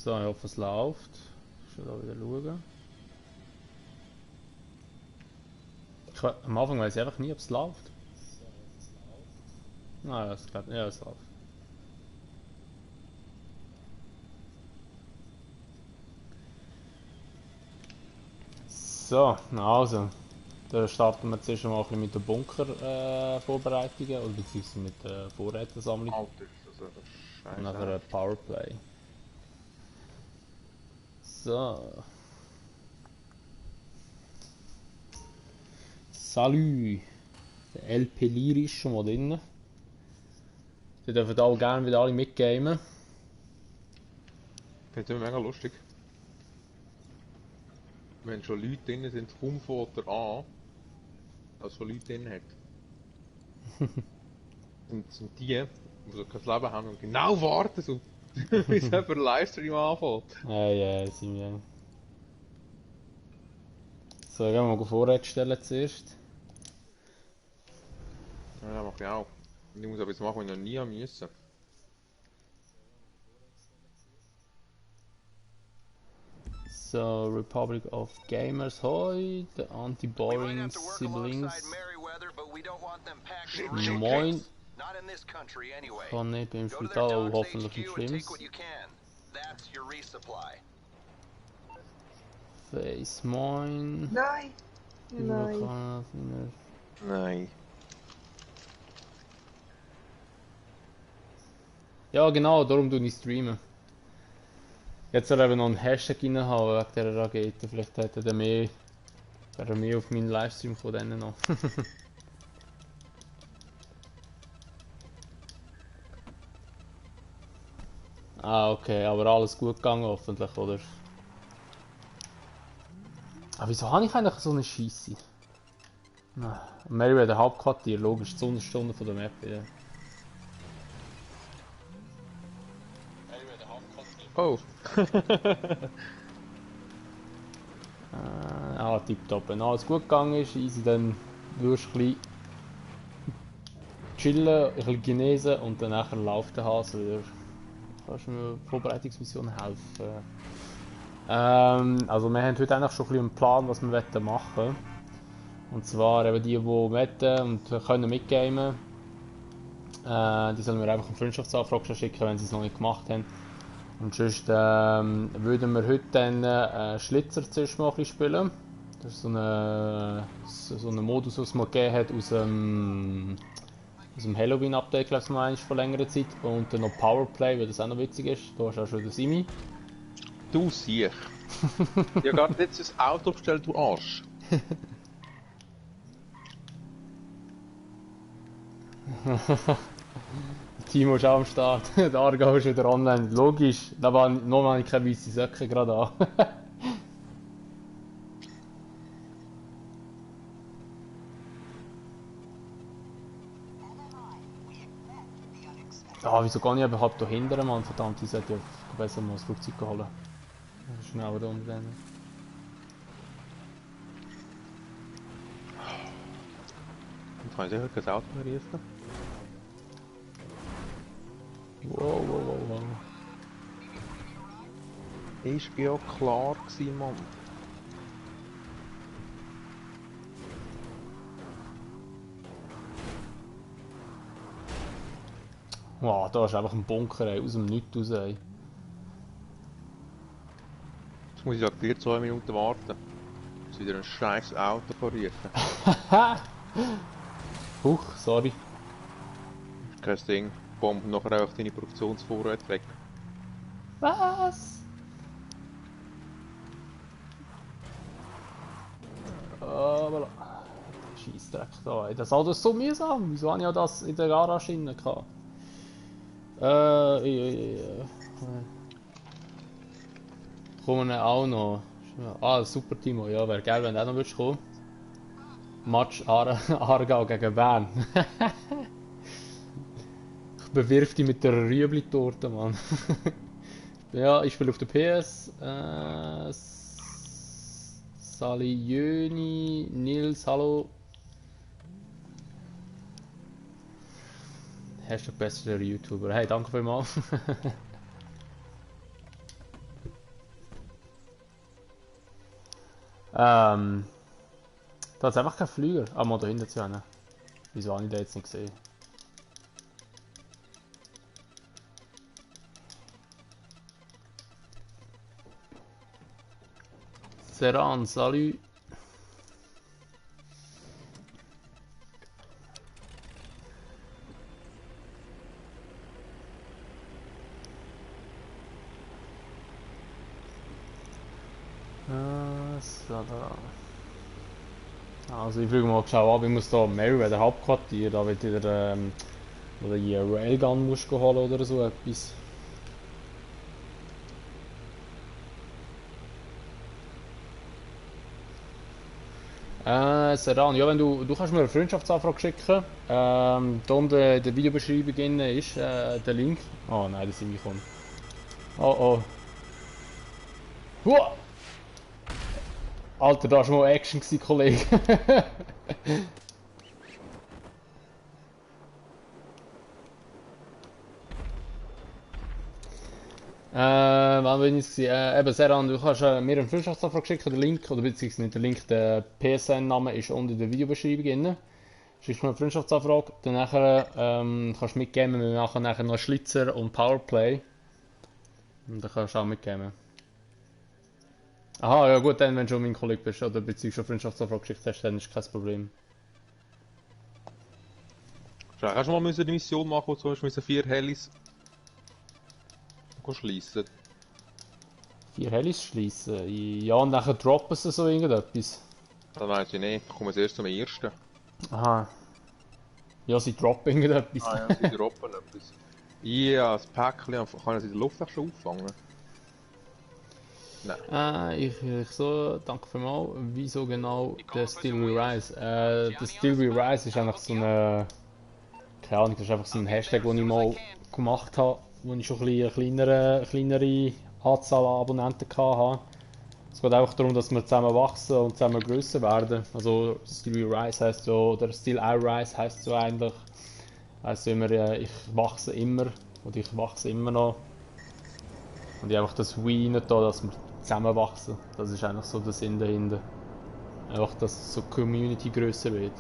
So, ich hoffe es läuft. Ich will da wieder schauen. Am Anfang weiß ich einfach nie, ob es läuft. Ah, es läuft. Ja, es läuft. So, also. Dann starten wir zuerst mal ein bisschen mit den Bunker-Vorbereitungen oder beziehungsweise mit der Vorrätesammlung. Alter, ist das Und scheiße. nachher ein Powerplay. So. Salü! Der El Pelir ist schon mal drin. Die dürfen auch gerne wieder alle mitgamen. Ich finde es immer mega lustig. Wenn schon Leute drin sind, kaum fängt er an, als schon Leute drin hat. Sind die, die so kein Leben haben und genau warten, so, bis jemand einen Livestream anfängt. Ja, sind wir. So, gehen wir mal Vorräte stellen zuerst. Ja, das mache ich auch. Und ich muss aber jetzt machen, wenn ich noch nie haben müssen. So, Republic of Gamers, hoi, the Anti-Boring Siblings. Moin. Kann nicht beim Spital, aber hoffentlich nicht Schlimmes. Face, moin. Nein! Nein. Nein. Ja genau, darum tue ich streamen. Jetzt soll er eben noch einen Hashtag rein haben wegen dieser Rakete. Vielleicht hätte er mehr, wäre er mehr auf meinen Livestream von denen noch. Ah, okay, aber alles gut gegangen hoffentlich, oder? Aber wieso habe ich eigentlich so eine Scheisse? Meriwether Hauptquartier, logisch, die Sonnenstunde von der Map. Ja. Oh. Tipptopp. Wenn alles gut gegangen ist, easy, dann wirst du ein bisschen chillen, ein bisschen genesen und dann nachher läuft der Hase wieder. Kannst du mir Vorbereitungsmission helfen? Also wir haben heute eigentlich schon ein bisschen einen Plan, was wir machen wollen. Und zwar eben die wetten und können mitgamen. Die sollen mir einfach eine Freundschaftsanfrage schicken, wenn sie es noch nicht gemacht haben. Und sonst würden wir heute dann Schlitzer zuerst mal ein bisschen spielen. Das ist so ein Modus, den es mal gegeben hat aus dem Halloween-Update, glaube ich, mal vor längerer Zeit. Und dann noch Powerplay, weil das auch noch witzig ist. Da hast du auch schon den Simi. Du siehst. Ich habe gerade jetzt das Auto bestellt, du Arsch. Timo ist auch am Start. Der Argo ist wieder online. Logisch, da war noch keine weiße Söcke gerade an. Ah, wieso gehe ich überhaupt da hinten, Mann? Verdammt, ich sollte ja besser mal das Flugzeug holen. Schneller da unten. Und kann ich sicher kein Auto mehr rufen? Wow. Ist ja klar gewesen, Mann. Wow, da ist einfach ein Bunker, ey, aus dem Nichts raus, ey. Jetzt muss ich auf dir 2 Minuten warten. Bis wieder ein scheiß Auto rufen. Huch, sorry. Kein Ding. Bomben nachher auch deine Produktionsvorräte weg. Was? Voilà. Scheissdreck da, ey. Das Auto ist so mühsam. Wieso habe ich ja das in der Garage drin gehabt? Kommen auch noch. Ah, super Timo, ja, wäre geil, wenn du auch noch würdest kommen. Match Aargau gegen Bern. Ich bewirf dich mit der Rüebli-Torte, Mann. Ja, ich spiele auf der PS. Sali Jöni, Nils, hallo. Hashtag bester YouTuber. Hey, danke vielmals. Da hat es einfach keinen Flüger. Ah, mal da hinten zu haben. Wieso habe ich den jetzt nicht gesehen? Seran, salut! So da. Also ich frage mal ab, ich muss da Merryweather Hauptquartier, da wird wieder oder die Railgun musst du holen oder so etwas. Seran, ja, wenn du kannst mir eine Freundschaftsanfrage schicken. Da unten in der Videobeschreibung ist der Link. Oh nein, das sind wir gekommen. Oh oh. Huah! Alter, da war mal Action gewesen, Kollege. Wann bin ich gewesen? Eben, Seran, du kannst mir eine Freundschaftsanfrage schicken, den Link, oder beziehungsweise nicht den Link, der PSN-Name ist unten in der Videobeschreibung drin. Schickst mir eine Freundschaftsanfrage, dann nachher, kannst du mitgeben, wir machen nachher noch Schlitzer und Powerplay. Und dann kannst du auch mitgeben. Aha, ja gut, dann wenn du schon mein Kollege bist, oder beziehungsweise schon Freundschaftsanfrage geschickt hast, dann ist kein Problem. Hast du mal eine Mission machen, wo du zum Beispiel 4 Helis schliessen? 4 Helis schliessen? Ja, und dann droppen sie so irgendetwas. Das weiss ich nicht, ich komme erst zum ersten. Aha. Ja, sie droppen irgendetwas. Ah ja, sie droppen etwas. Ja, das Päckchen, kann ich in der Luft schon auffangen? Nein. Ich so, danke vielmals. Wieso genau der Still We Rise? Der Still We Rise ist einfach so eine... Keine Ahnung, das ist einfach so ein Hashtag, den ich mal gemacht habe, wo ich schon ein bisschen eine kleinere Anzahl an Abonnenten hatte. Es geht einfach darum, dass wir zusammen wachsen und zusammen grösser werden. Also Still We Rise heisst so, oder Still I Rise heisst so eigentlich. Heisst immer, ich wachse immer, oder ich wachse immer noch. Und ich einfach das We nicht da, dass wir zusammen wachsen. Das ist eigentlich so der Sinn dahinter. Einfach, dass so die Community grösser wird.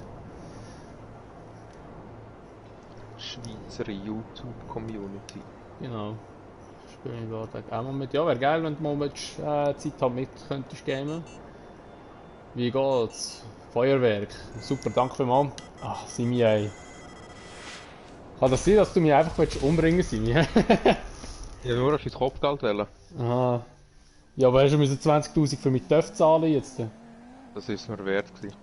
Schweizer YouTube-Community. Genau. Spiele ich gerade auch mal mit. Ja, wäre geil, wenn du mal mit, Zeit haben mit könntest gamen. Wie geht's? Feuerwerk. Super, danke vielmals. Ach, Simi, ey. Kann das sein, dass du mich einfach umbringen willst, Simi? Ja, nur hast du dein Kopfgeld wählen. Aha. Ja, aber hast du 20.000 für mich TÜV zahlen jetzt? Das ist mir wert gewesen.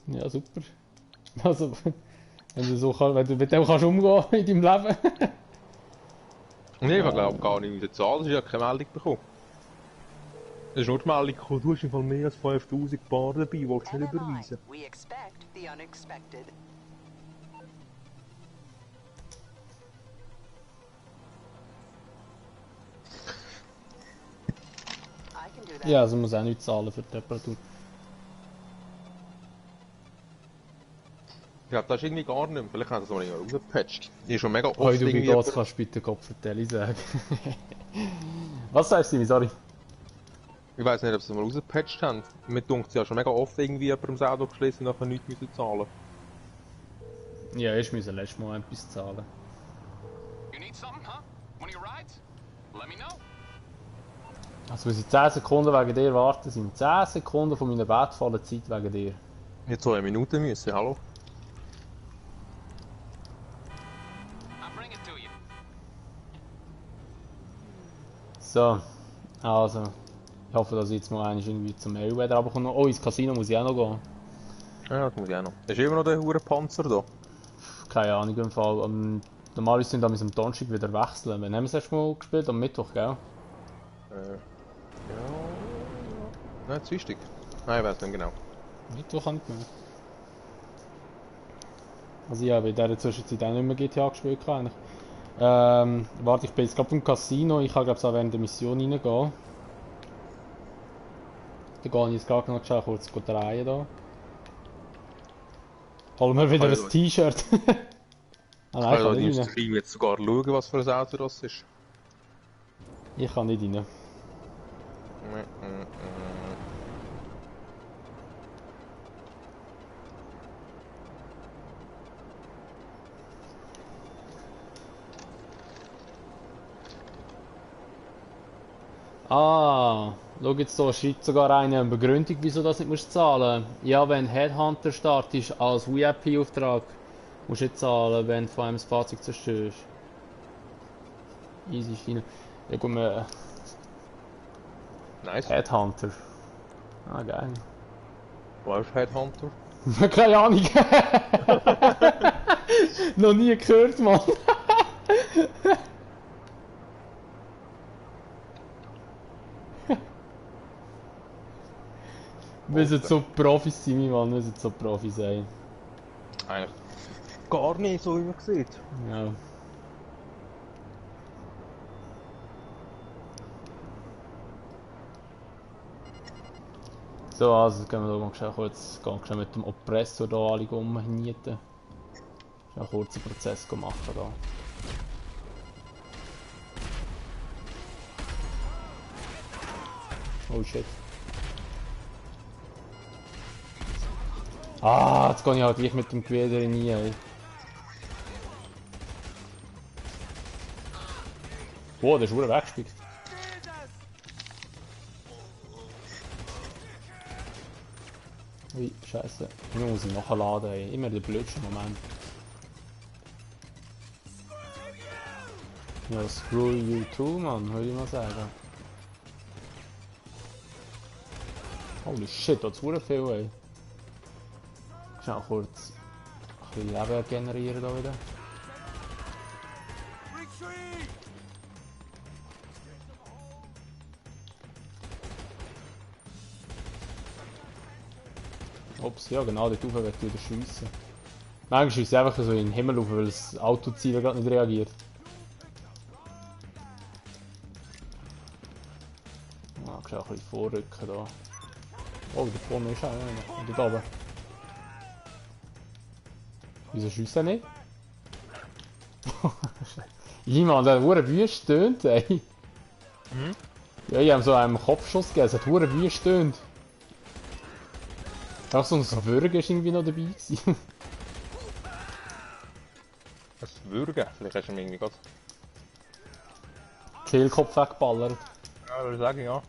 Ja, super. Also, wenn du so wenn du mit dem kannst umgehen in deinem Leben. Nee, ich glaube gar nicht mit zahlen, ich habe keine Meldung bekommen. Es ist nur die Meldung gekommen, du hast im Fall mehr als 5.000 Bar dabei, willst du nicht überweisen? We expect the unexpected. Ja, also muss auch nicht zahlen für die Temperatur. Ich glaube, das ist irgendwie gar nicht mehr. Vielleicht haben sie es mal rausgepatcht. Die ist schon mega oft Oh, du, wie irgendwie... geht's? Kannst du bitte Kopf vertellen sagen? Was sagst du, sorry? Ich weiß nicht, ob sie es mal rausgepatcht haben. Mir denkt es ja schon mega oft irgendwie jemandem das Auto geschlossen und nachher nichts müssen zahlen. Ja, ich musste letztes Mal etwas zahlen. You need something, huh? One of your rides? Let me know. Also muss ich 10 Sekunden wegen dir warten, sind 10 Sekunden von meiner wertvollen Zeit wegen dir. Jetzt 2 Minuten müssen, hallo? I'll bring it to you. So, also, ich hoffe, dass ich jetzt mal irgendwie zum Merryweather runterkomme. Oh, ins Casino muss ich auch noch gehen. Ja, das muss ich auch noch. Ist immer noch der Hurenpanzer da? Keine Ahnung im Fall. Normalerweise sind wir am Donnerstag wieder wechseln. Wann haben wir das erste Mal gespielt? Am Mittwoch, gell? Ja... Nein, Dienstag. Nein, ich weiß nicht genau. Mittwoch habe ich gemeint. Also ja, in dieser Zwischenzeit auch nicht mehr GTA gespielt eigentlich. Warte, ich bin jetzt gerade im Casino. Ich kann glaube ich auch während der Mission reingehen. Dann gehe ich jetzt gerade noch schnell kurz drehen da. Holen wir wieder ein T-Shirt. Ah, nein, ich kann Ich nicht im rein. Stream jetzt sogar schauen, was für ein Auto das ist. Ich kann nicht rein. Ah, schau jetzt hier, schreibt sogar eine Begründung, wieso das nicht musst zahlen. Ja, wenn Headhunter startest als VIP-Auftrag, musst du nicht zahlen, wenn du vor allem das Fahrzeug zerstörst. Easy Schiene. Ja gut, Nice. Headhunter. Ah, geil. Wo ist Headhunter? Keine Ahnung. Noch nie gehört, Mann. Wir sind so Profis sein, Mann. Wir sind so Profis, ey. Eigentlich gar nicht, so wie man sieht. Ja. So, also gehen wir da mal schnell kurz schnell mit dem Oppressor da alle umnieten. Schnell einen kurzen Prozess machen da. Oh shit. Ah, jetzt gehe ich halt gleich mit dem Gewehr rein, ey. Wow, der ist verdammt weggespickt. Ui, scheiße. Ich muss ihn nachladen, ey. Immer der blödste Moment. Ja, screw you too, Mann, würde ich mal sagen. Holy shit, das ist verdammt viel, ey. Schnell kurz ein bisschen Leben generieren da wieder. Ups, ja genau, dort rauf will ich wieder schiessen. Manchmal schießt es einfach so in den Himmel rauf, weil das Autoziel gerade nicht reagiert. Ah, ich kann auch ein bisschen vorrücken da. Oh, da vorne ist auch einer. Und dort oben. Wieso schießt er nicht? Jemand, der hat wüst tönt, ey. Mhm. Ja, ich habe so einen Kopfschuss gegeben, es hat wüst tönt. Auch so ein Würgen ist irgendwie noch dabei gewesen. Das Würgen? Vielleicht hast du ihm irgendwie gerade... Kehlkopf weggeballert. Ja, würde ich sagen, ja.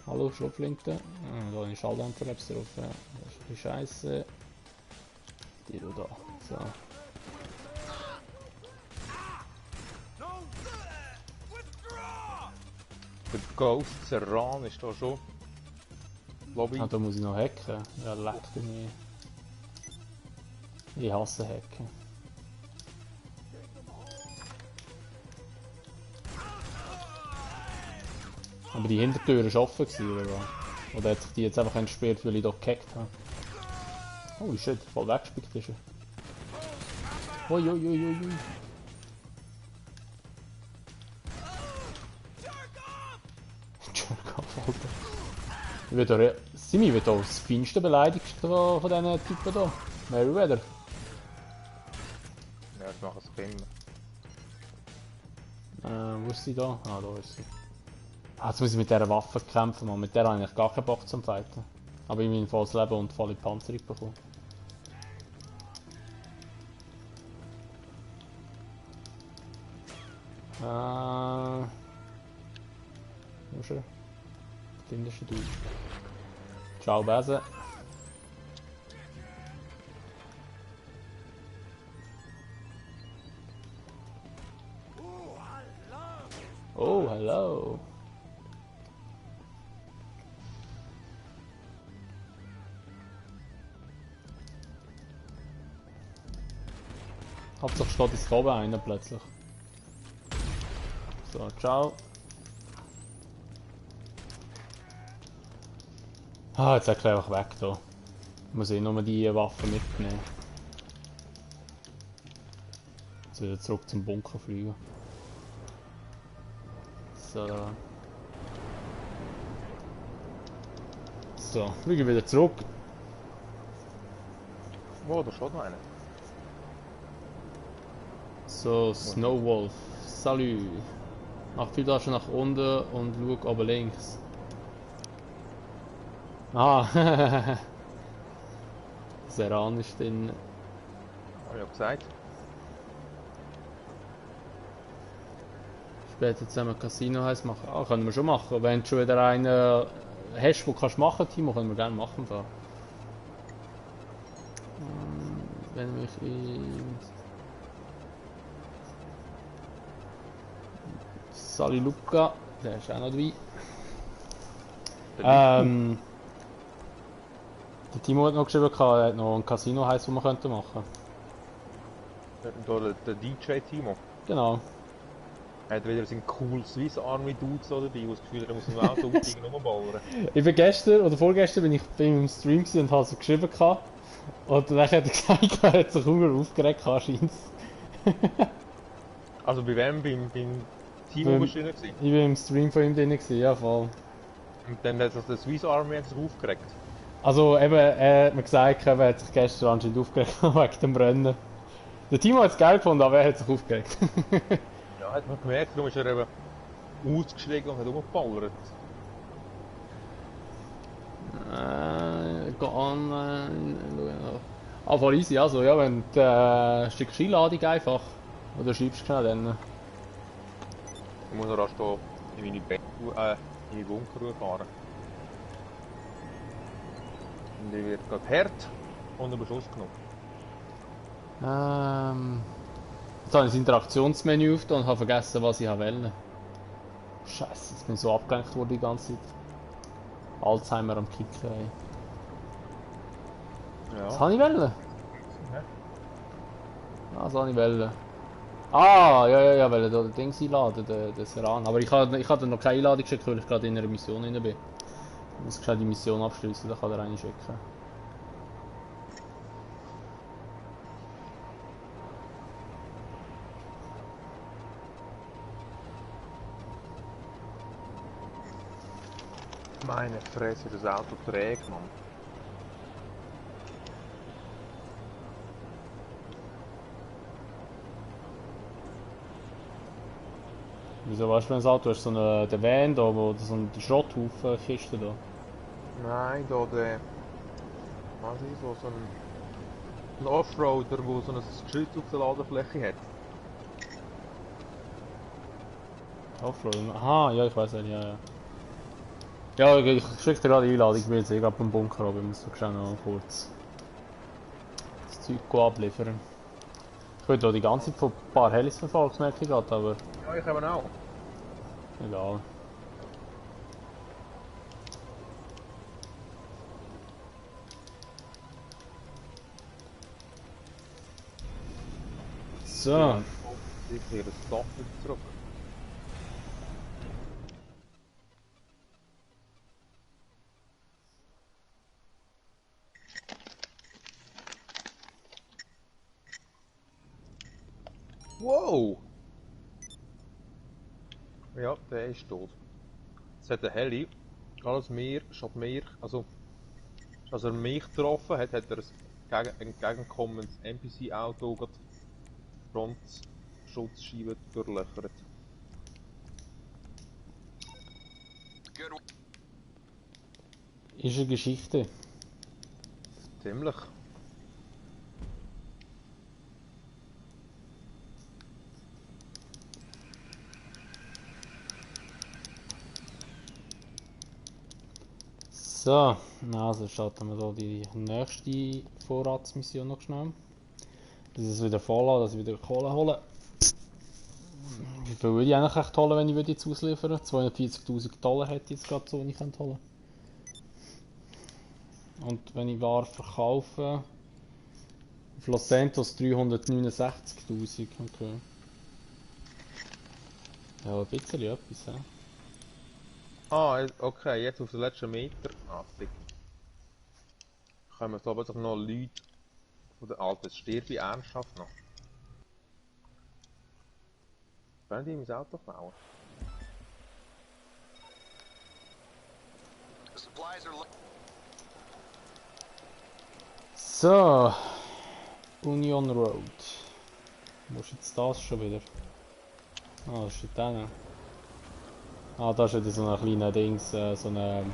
Hallo, Schrotflinte. Ah, da ist Schalldämpfer-Apps drauf. Ja. Das ist ein bisschen scheiße. Die du da. So. Der Ghost Serran ist da schon. Lobby. Ah, da muss ich noch hacken. Ja, leckt mich. Ich hasse Hacken. Aber die Hintertür war offen, oder was? Oder hat sich die jetzt einfach entsperrt, weil ich da gehackt habe? Holy shit, voll weggespickt ist er. Ui, ui, ui, ui, ui. Jerk off, Alter. Ich werde da... Simi wird auch das Feinste beleidigt von diesen Typen hier. Meriwether. Ja, ich mache es immer. Wo ist sie da? Ah, da ist sie. Ah, jetzt muss ich mit dieser Waffe kämpfen, man. Mit der habe ich gar keinen Bock zum Fighten. Aber ich bin volles Leben und volle Panzerung bekommen. Wo ist er? Der hinterste Dude. Ciao, Besen. Oh, hello. Hauptsache steht jetzt da oben einer plötzlich. So, ciao. Ah, jetzt erkläre ich weg hier. Ich muss eh nur die Waffe mitnehmen. Jetzt wieder zurück zum Bunker fliegen. So. So, fliege wieder zurück. Oh, da steht noch einer. So, Snowwolf. Salut. Mach viel da schon nach unten und schau oben links. Ah, Seran ist drin. Hab ich ja gesagt. Später zusammen Casino heiß machen. Ah, können wir schon machen. Wenn du schon wieder einen hast, den kannst machen, Timo, können wir gerne machen. Da. Wenn mich in Sali Luca, der ist auch noch dabei. Der Timo hat noch geschrieben, er hat noch ein Casino heiß, das wir machen könnten. Der DJ Timo. Genau. Er hat wieder seinen cool Swiss Army Dude so dabei, wo das Gefühl hat, er muss im Auto aufsteigen und rumballern. Ich bin gestern oder vorgestern bin ich bei ihm im Stream und habe so geschrieben gehabt. Und dann hat er gesagt, er hat sich Hunger aufgeregt anscheinend. Also bei wem? Beim Timo bist du drin gewesen? Ich war im Stream von ihm drin, ja voll. Und dann hat sich der Swiss Army sich aufgeregt. Also eben, er hat mir gesagt, er hat sich gestern anscheinend aufgeregt wegen dem Rennen. Der Timo hat es geil gefunden, aber er hat sich aufgeregt. Ja, hat man gemerkt, darum ist er eben ausgeschlagen und hat rumgeballert. Voll easy, also ja, wenn du ein Stück Skiladung einfach, oder schreibst du schnell dann. Ich muss noch rasch hier in meine Bunker fahren. Und die wird gerade hart und über Schuss genommen. Jetzt habe ich das Interaktionsmenü aufgetan und habe vergessen, was ich wollte. Scheiße, jetzt bin ich so abgelenkt worden die ganze Zeit. Alzheimer am Kicken, ey. Ja. Was habe ich wollen? Ja. Was habe ich wollen? Ah, ja, weil da Dings einladen, den Seran. Aber ich habe noch keine Einladung geschickt, weil ich gerade in einer Mission drin bin. Ich muss schnell die Mission abschließen, dann kann er eine schicken. Meine Fresse, das Auto trägt, Mann. Wieso weißt du, wenn das Auto hast, so den Van da, wo so eine Schrotthaufen-Kiste da? Nein, da der... Was ist so ein Offroader, der so ein Geschütz auf der Ladefläche hat. Offroad? Aha, ja, ich weiß nicht, ja. Ja, ich schicke dir gerade die Einladung, ich bin jetzt gerade beim Bunker, aber ich muss so schnell noch kurz das Zeug abliefern. Ich will da die ganze Zeit von ein paar Helis verfolgt, merke ich gerade, aber Ja, ich habe auch. egal. So. Ich gehe das Dach wieder zurück. Wow! Ja, der ist tot. Es hat ein Heli, alles Meer, statt Meer, also als er mich getroffen hat, hat er ein entgegenkommendes NPC-Auto die Frontschutzscheibe durchlöchert. Good. Ist eine Geschichte. Ziemlich. So, also starten wir hier die nächste Vorratsmission noch schnell. Das ist wieder voll an, dass ich wieder Kohle hole. Wie viel würde ich eigentlich echt holen, wenn ich jetzt ausliefern würde? 240.000 Dollar hätte ich jetzt gerade so, wenn ich holen könnte. Und wenn ich Ware verkaufe, auf Los Santos 369.000, okay. Ja, ein bisschen etwas, ja. Ah, okay, jetzt auf den letzten Meter. Ah, dick. Kommen da plötzlich noch Leute von der alten Stirbi ernsthaft noch. Können die mein Auto klauen? The supplies are. So, Union Road. Wo ist jetzt das schon wieder? Ah, das steht da. Ah, da ist wieder so ein kleiner Dings, so eine...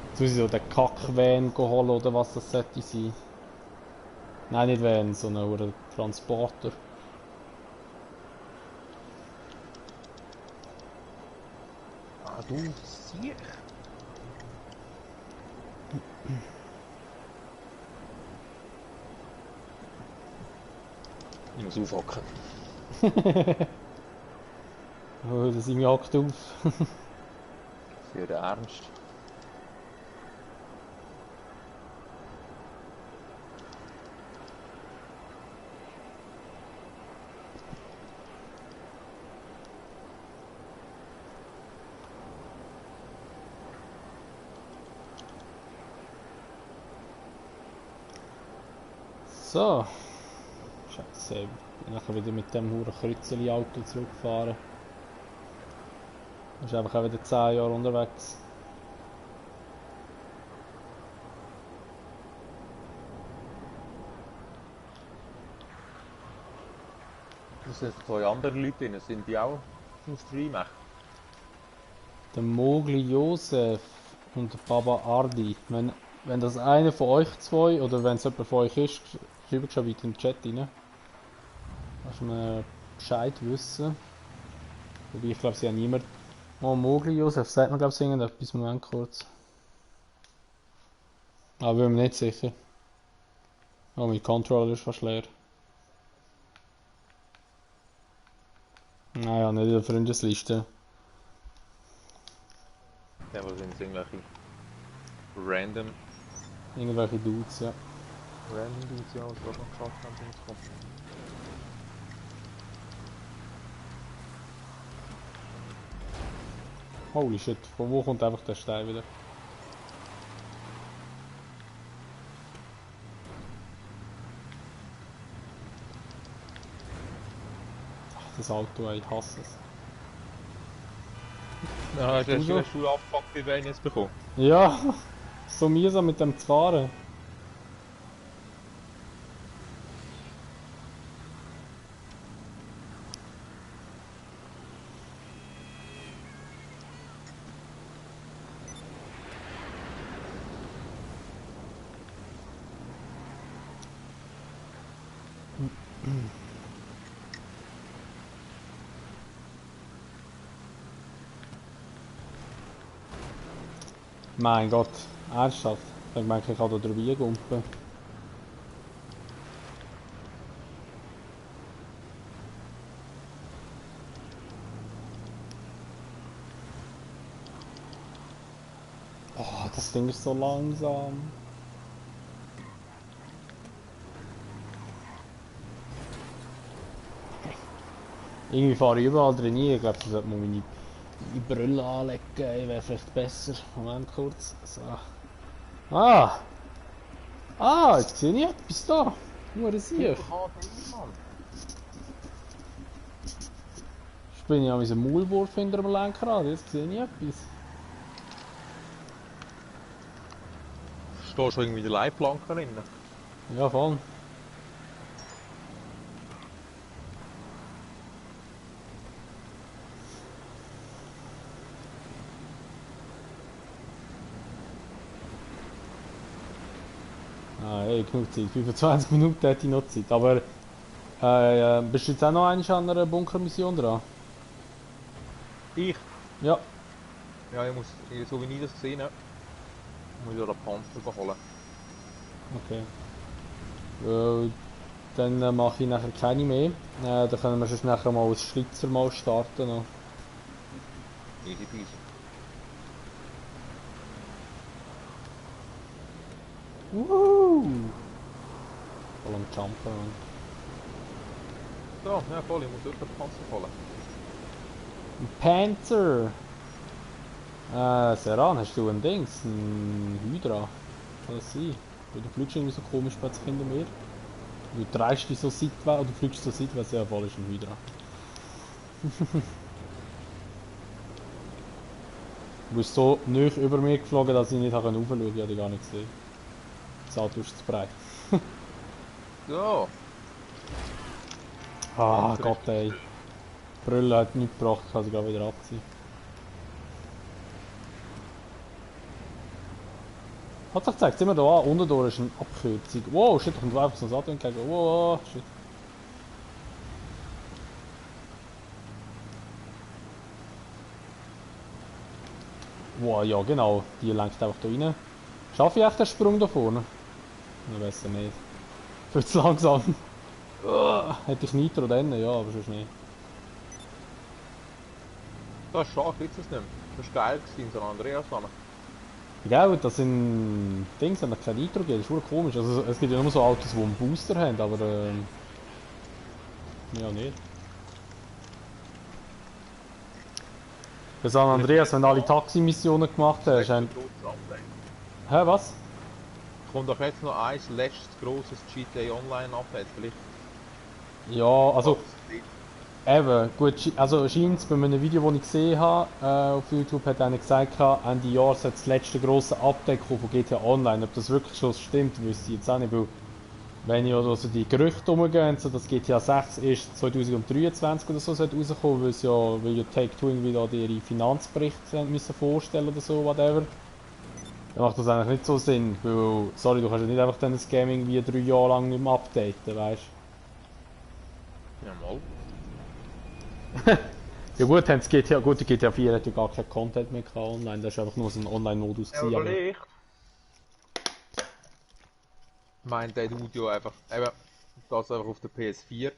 Jetzt muss ich so den Kack-Van holen oder was das sollte sein. Nein, nicht Van, so einen Transporter. Ah, du Siech! Ich muss aufhocken. Oh, das Simi hockt auf. Für den Ernst. So. Scheiße, ich bin nachher wieder mit dem huren Krützeli-Auto zurückgefahren. Du bist einfach auch wieder 10 Jahre unterwegs. Das sind 2 andere Leute drin, sind die auch im Stream? Der Mogli Josef und der Baba Ardi. Wenn das einer von euch zwei oder wenn es jemand von euch ist, schreibt schon weiter im Chat rein. Dass wir Bescheid wissen. Wobei ich glaube, sie haben niemand. Oh, Mogli Josef, sagt man glaube ich irgendetwas, Moment kurz. Aber bin mir nicht sicher. Oh, mein Controller ist fast leer. Naja, nicht in der Freundesliste. Ja, was sind es irgendwelche random Irgendwelche Dudes, ja. Dudes, ja, die gerade noch geschafft haben, hinzukommen? Holy shit, von wo kommt einfach der Stein wieder? Ach, das Auto, ey, ich hasse es. Ja, hast du so? du abgepackt, wie wir jetzt bekommen? Ja, so mühsam mit dem zu fahren. Mein Gott, ernsthaft? Ich denke, ich kann da drüber gumpen. Oh, das Ding ist so langsam. Irgendwie fahre ich überall drin rein. Ich glaube, das sollte man meine Brille anlegen. Wäre vielleicht besser. Moment kurz. So. Ah! Ah, jetzt sehe ich etwas da. Nur das hier. Ich bin ja wie ein Maulwurf hinter dem Lenkrad. Jetzt sehe ich etwas. Stehst du irgendwie in der Leitplanke drin? Ja, voll. Ah, hey, genug Zeit. 25 Minuten hätte ich noch Zeit. Aber bist du jetzt auch noch einmal an einer Bunkermission dran? Ich? Ja. Ja, ich muss, so wie ich das gesehen habe, muss ich den Panzer holen. Okay. Dann mache ich nachher keine mehr. Dann können wir sonst nachher mal als Schlitzer mal starten. Noch. Easy peasy. Woohoo! Voll am Jumpen. Man. So, ja voll, ich muss wirklich den Panzer holen. Ein Panzer! Seran, hast du ein Dings? Ein Hydra? Kann das sein? Weil du fliegst irgendwie so komisch plötzlich hinter mir. Du drehst dich so seitwärts, oder du fliegst so seitwärts, ja voll ist ein Hydra. Du bist so nahe über mir geflogen, dass ich nicht raufschauen konnte, ich habe dich gar nicht gesehen. Das Auto ist zu breit. So, Ah Gott ey. Die Brille hat nichts gebracht, ich kann sie gerade wieder abziehen. Hat sich gezeigt, sehen wir da an, unten durch ist eine Abkürzung. Wow, shit, da kommt einfach so ein Auto entgegen. Wow, shit. Wow, ja genau, die lenkt einfach da rein. Schaffe ich echt den Sprung da vorne? Ich weiß es nicht. Viel zu langsam. Hätte ich Nitro dann, ja, aber sonst nicht. Das ist schade, gibt's es nicht mehr. Das war geil gewesen, in San Andreas. Gell, das sind Dings, haben kein Nitro gegeben, das ist wirklich komisch. Also, es gibt ja nur so Autos, die einen Booster haben, aber ja nicht. Bei San Andreas, wenn du alle Taxi-Missionen gemacht hast, haben... Hä, was? Kommt doch jetzt noch ein letztes grosses GTA Online Update, vielleicht. Ja, also... Eben, gut, also scheint es bei einem Video, das ich gesehen habe auf YouTube, hat einer gesagt, Ende Jahr soll das letzte grosse Update kommen von GTA Online. Ob das wirklich schon stimmt, wüsste ich jetzt auch nicht, weil wenn ja so die Gerüchte umgehen, so dass GTA 6 erst 2023 oder so rauskommen, weil ja Take-Two irgendwie da ihre Finanzberichte müssen vorstellen oder so, whatever. Dann macht das eigentlich nicht so Sinn, weil, sorry, du kannst ja nicht einfach dann das Game irgendwie 3 Jahre lang nicht mehr updaten, weißt Ja, mal. Ja gut, haben GTA, gut, die GTA 4 hat ja gar keinen Content mehr gehabt online, das war einfach nur so ein Online-Modus. Ja, überlegt. Meint der Dude ja einfach, eben, dass es einfach auf der PS4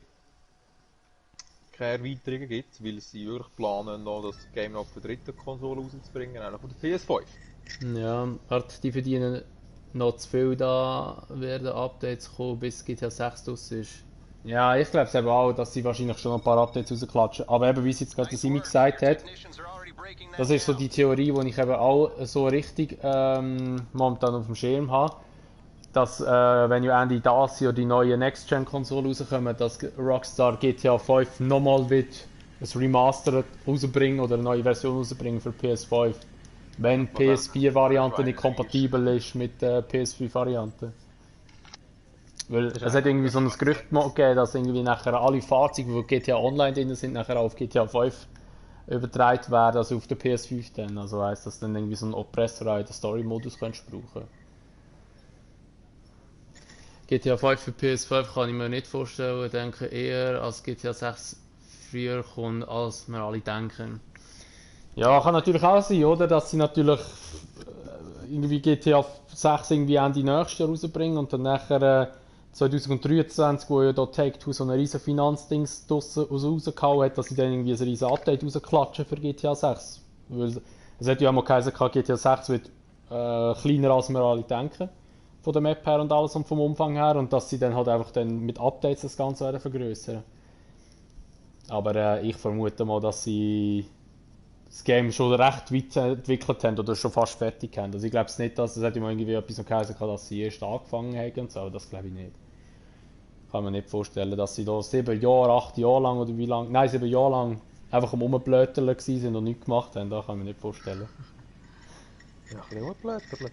keine Erweiterungen gibt, weil sie wirklich planen, noch das Game noch auf der dritten Konsole rauszubringen, auch noch auf der PS5. Ja, warte, die verdienen noch zu viel, da werden Updates kommen, bis GTA 6 draus ist. Ja, ich glaube es eben auch, dass sie wahrscheinlich schon noch ein paar Updates rausklatschen. Aber eben, wie es jetzt gerade der Simi gesagt hat, das ist so die Theorie, die ich eben auch so richtig momentan auf dem Schirm habe. Dass, wenn ja Ende das Jahr die neuen Next-Gen-Konsolen rauskommen, dass Rockstar GTA 5 nochmal wird ein Remastered rausbringen oder eine neue Version rausbringen für PS5. Wenn die PS4-Variante nicht kompatibel ist mit der PS5-Variante. Weil es hat irgendwie so ein Gerücht gegeben, dass irgendwie nachher alle Fahrzeuge, die GTA Online drin sind, nachher auf GTA 5 übertragen werden, also auf der PS5 dann. Also heisst, dass dann irgendwie so ein Oppressor auch in den Story-Modus kannst brauchen. GTA 5 für PS5 kann ich mir nicht vorstellen, ich denke eher, als GTA 6 früher kommt, als wir alle denken. Ja, kann natürlich auch sein, oder? Dass sie natürlich irgendwie GTA 6 irgendwie Ende nächstes Jahr rausbringen und dann nachher 2023, wo ja da Take-Two so ein riesen Finanzdings rausgehauen hat, dass sie dann irgendwie ein riesen Update rausklatschen für GTA 6. Weil es hat ja auch mal geheißen, GTA 6 wird kleiner als wir alle denken. Von der Map her und alles und vom Umfang her. Und dass sie dann halt einfach dann mit Updates das Ganze werden vergrößern. Aber ich vermute mal, dass sie das Game schon recht weit entwickelt haben oder schon fast fertig haben. Also ich glaube es nicht, dass es hat immer irgendwie etwas noch geheißen, dass sie erst angefangen haben und so, aber das glaube ich nicht. Kann man nicht vorstellen, dass sie da 7 Jahre, 8 Jahre lang oder wie lang, nein 7 Jahre lang einfach am Rumblöteln waren und nichts gemacht haben, das kann man nicht vorstellen. Ja, ein bisschen rumgeblötert.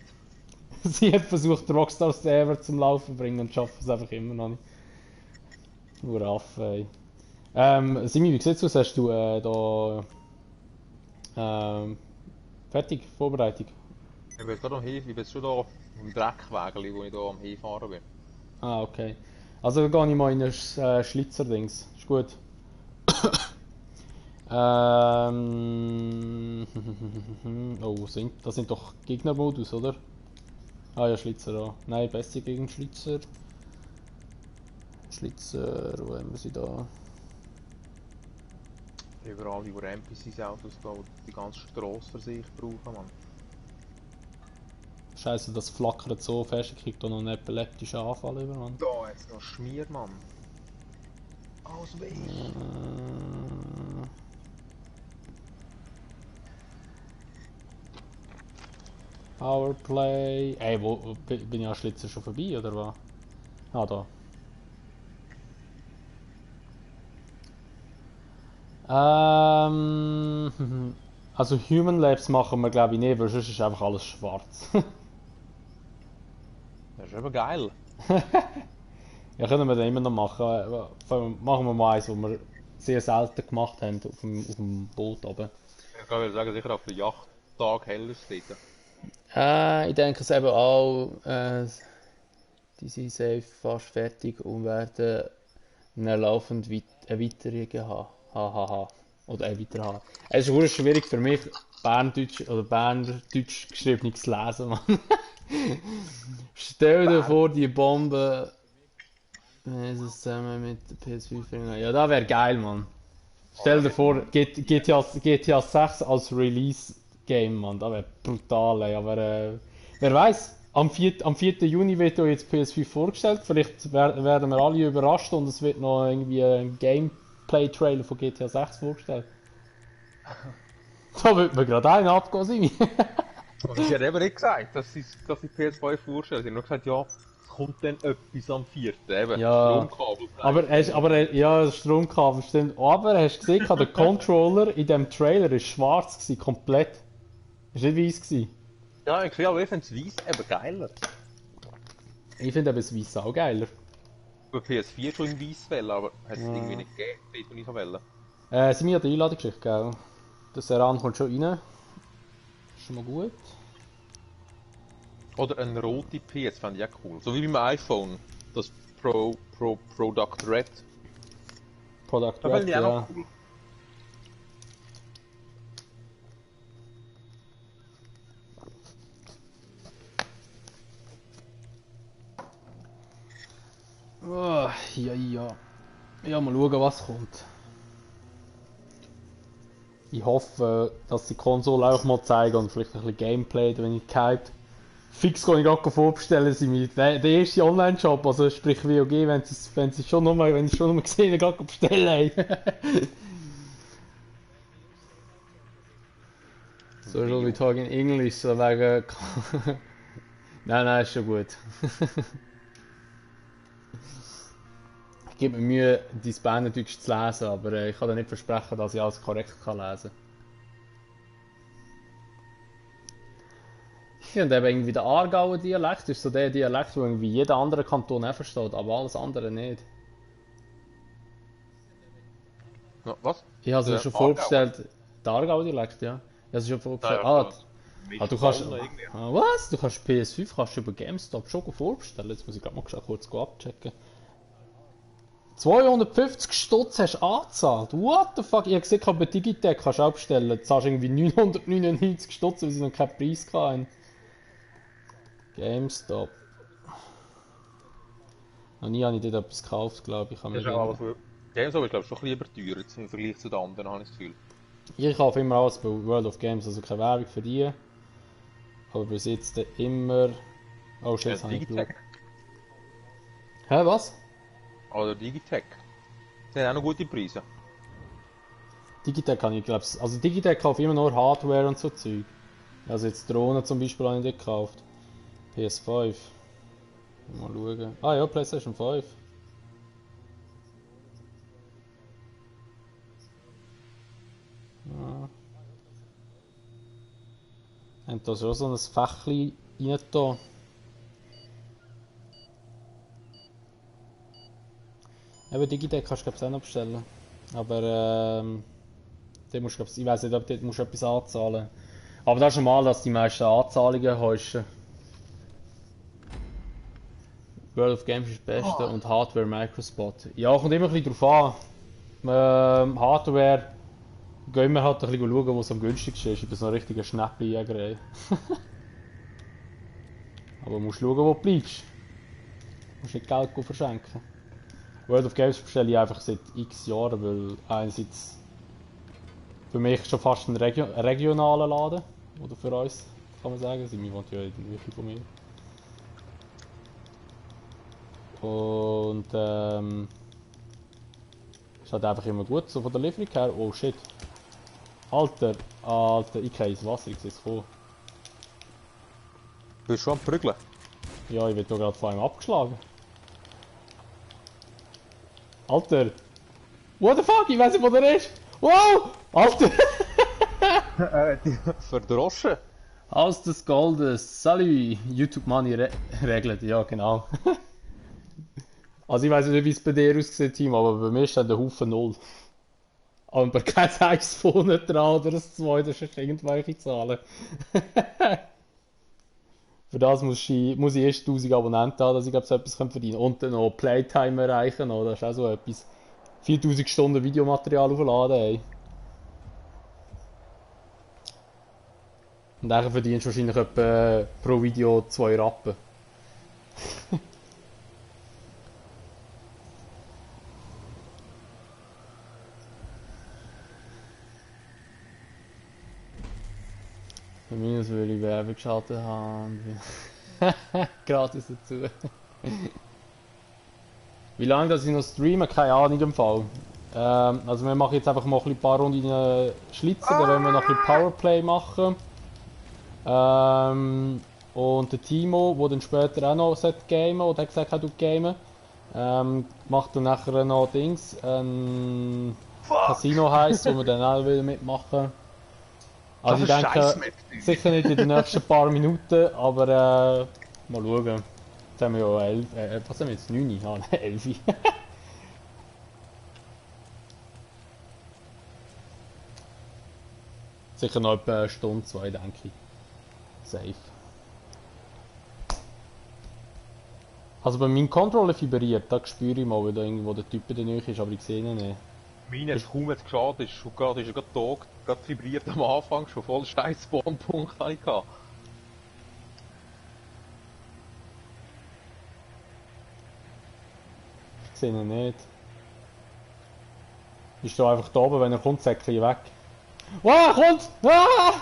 Sie hat versucht Rockstar Server zum Laufen zu bringen und schaffen es einfach immer noch nicht. Nur Affe, ey. Simi, wie sieht's aus? Hast du fertig? Vorbereitung? Ich bin jetzt gerade am Hinfahren, ich bin jetzt schon da im Dreckwägel, wo ich da am Hinfahren bin. Ah, okay. Also dann gehe ich mal in ein Schlitzer-Dings. Ist gut. Oh, das sind doch Gegnermodus, oder? Ah ja, Schlitzer da. Nein, besser gegen Schlitzer. Schlitzer, wo haben wir sie da? Überall über NPCs-Autos da, die die ganze Straße für sich brauchen, Mann. Scheiße, das flackert so fest, ich krieg da noch einen epileptischen Anfall über, Mann. Da, jetzt noch Schmier, Mann. Alles weg. Powerplay. Ey, wo bin ich an Schlitzer schon vorbei, oder was? Ah, da. Also Human Labs machen wir glaube ich nicht, weil sonst ist einfach alles schwarz. Das ist eben geil. Ja, können wir dann immer noch machen. Machen wir mal eins, was wir sehr selten gemacht haben auf dem Boot oben. Ich kann sagen, sicher auf der Yachttag hell ist dort. Ich denke es eben auch, die sind safe fast fertig und werden dann laufend Erweiterungen haben. Hahaha. Oder weiter haben. Es ist wirklich schwierig für mich, Berndeutsch oder Berndeutsch geschriebenes zu lesen, Mann. Stell dir vor, die Bombe. Ist es zusammen mit der PS5? Ja, das wäre geil, Mann. Stell dir vor, GTA 6 als Release-Game, Mann. Das wäre brutal, ey. Aber wer weiß, am 4. Juni wird ja jetzt PS5 vorgestellt. Vielleicht werden wir alle überrascht und es wird noch irgendwie ein Gameplay-Trailer von GTA 6 vorgestellt. Da wird mir gerade einer abgehen, Simi. Und sie hat eben nicht gesagt, dass sie PS5 vorstellen. Sie haben nur gesagt, ja, es kommt dann etwas am 4. Eben, Ja, Stromkabel. Ja, das Stromkabel stimmt. Aber hast du gesehen, der Controller in dem Trailer ist schwarz gewesen, komplett. Ist nicht weiß gewesen. Ja, ich sehe, aber ich finde es weiss eben geiler. Ich finde eben das Weiß auch geiler. Bei PS4 schon in weiss wählen, aber hat es irgendwie nicht gegeben, dort, wo ich wählen. Sie hat die Einladung geschickt, gell? Der Seran kommt schon rein. Ist schon mal gut. Oder eine rote PS fände ich auch cool. So wie beim iPhone. Das Product Red. Product Da Red, fände ich auch ja. noch cool. Oh, ja. Ja, mal schauen, was kommt. Ich hoffe, dass die Konsole auch mal zeigen und vielleicht ein bisschen Gameplay, wenn ich gehypt. Fix kann ich gerade vorbestellen, der erste Online-Shop, also sprich WOG, wenn ich schon noch mal gesehen habe, gerade bestellen. Ey. So, shall we talk in English, so wegen... Nein, ist schon gut. Ich gebe mir Mühe, dein Berndeutsch zu lesen, aber ich kann dir nicht versprechen, dass ich alles korrekt kann lesen. Ich finde eben irgendwie der Aargauer Dialekt ist so der Dialekt, den irgendwie jeder andere Kanton auch versteht, aber alles andere nicht. Ja, was? Ich habe es mir Der schon Aargauer? vorgestellt, der Aargauer Dialekt, ja. Ich habe es schon vorgestellt. Du kannst... was? Du kannst PS5 über GameStop schon vorbestellen. Jetzt muss ich gerade mal kurz abchecken. 250 Stutz hast du angezahlt. What the fuck? Ich habe gesehen, bei Digitec kannst du auch bestellen. Du zahlst irgendwie 999 Stutz, weil sie noch keinen Preis hatten. GameStop. Noch nie habe ich dort etwas gekauft, glaube ich. Das ist auch alles, GameStop ist glaube ich schon ein bisschen überteuert jetzt im Vergleich zu den anderen, habe ich das Gefühl. Ich kaufe immer alles bei World of Games, also keine Werbung für die. Aber bis jetzt immer... Oh shit, jetzt habe ich geschaut. Hä, was? Oder Digitec. Die haben auch noch gute Preise. Digitec kann ich glaube also Digitec kaufe immer nur Hardware und so Zeug. Also jetzt Drohnen zum Beispiel habe ich nicht gekauft. PS5. Mal schauen. Ah ja, PlayStation 5. Ja. Haben da schon so ein Fächchen rein da. Eben Digitec kannst du glaube ich auch noch bestellen. Aber dort musst du, ich weiß nicht, ob dort musst du etwas anzahlen. Aber das ist normal, dass die meisten Anzahlungen hast. World of Games ist das Beste und Hardware Microspot. Ja, kommt immer ein bisschen drauf an. Hardware gehen wir halt ein bisschen schauen, wo es am günstigsten ist. Ich bin so ein richtiger Schnäppchenjäger, ey. Aber du musst schauen, wo du bleibst. Du musst nicht Geld verschenken. World of Games bestelle ich einfach seit x Jahren, weil einerseits für mich schon fast ein regionaler Laden. Oder für uns, kann man sagen. Sie wohnt ja in der Nähe von mir. Und ist halt einfach immer gut, so von der Lieferung her. Oh shit. Alter, ich gehe ins Wasser, ich sehe es vor. Du bist schon am Prügeln. Ja, ich werde hier gerade von einem abgeschlagen. Alter! What the fuck, ich weiß nicht, wo der ist! Wow! Alter! Verdroschen. Haus des Goldes, salut! YouTube Money regelt, ja genau. Also ich weiß nicht, wie es bei dir aussieht, Team, aber bei mir steht der Haufen 0. Aber kein 1 vorne dran oder ein 2, das ist irgendwelche Zahlen. Für das muss ich erst 1000 Abonnenten haben, dass ich glaub, so etwas verdienen kann. Und dann noch Playtime erreichen, noch, das ist auch so etwas. 4000 Stunden Videomaterial aufladen, ey. Und dann verdienst du wahrscheinlich etwa pro Video 2 Rappen. Zumindest will ich Werbung geschaltet haben. Gratis dazu. Wie lange dass ich noch streame, keine Ahnung im Fall. Also wir machen jetzt einfach mal ein paar Runden Schlitzen, dann wollen wir noch ein bisschen Powerplay machen. Und der Timo, der dann später auch noch gamen oder hat gesagt, er tut gamen, macht dann nachher noch Dings, Casino heisst, wo wir dann auch wieder mitmachen. Also ich denke, sicher nicht in den nächsten paar Minuten, aber mal schauen. Jetzt haben wir ja 11, was haben wir jetzt? 9? Ah, 11. Sicher noch etwa eine Stunde, 2, denke ich. Safe. Also bei meinem Controller vibriert, da spüre ich mal, wenn da irgendwo der Typ in der Nähe ist, aber ich sehe ihn nicht. Meine ist kaum jetzt geschadet, ist schon gerade, ist er gerade da, gerade vibriert am Anfang, schon voll scheiß Spawnpunkt hatte ich gehabt. Ich sehe ihn nicht. Ich stehe einfach da oben, wenn er kommt, säcke ich weg. Wow, kommt! Ah!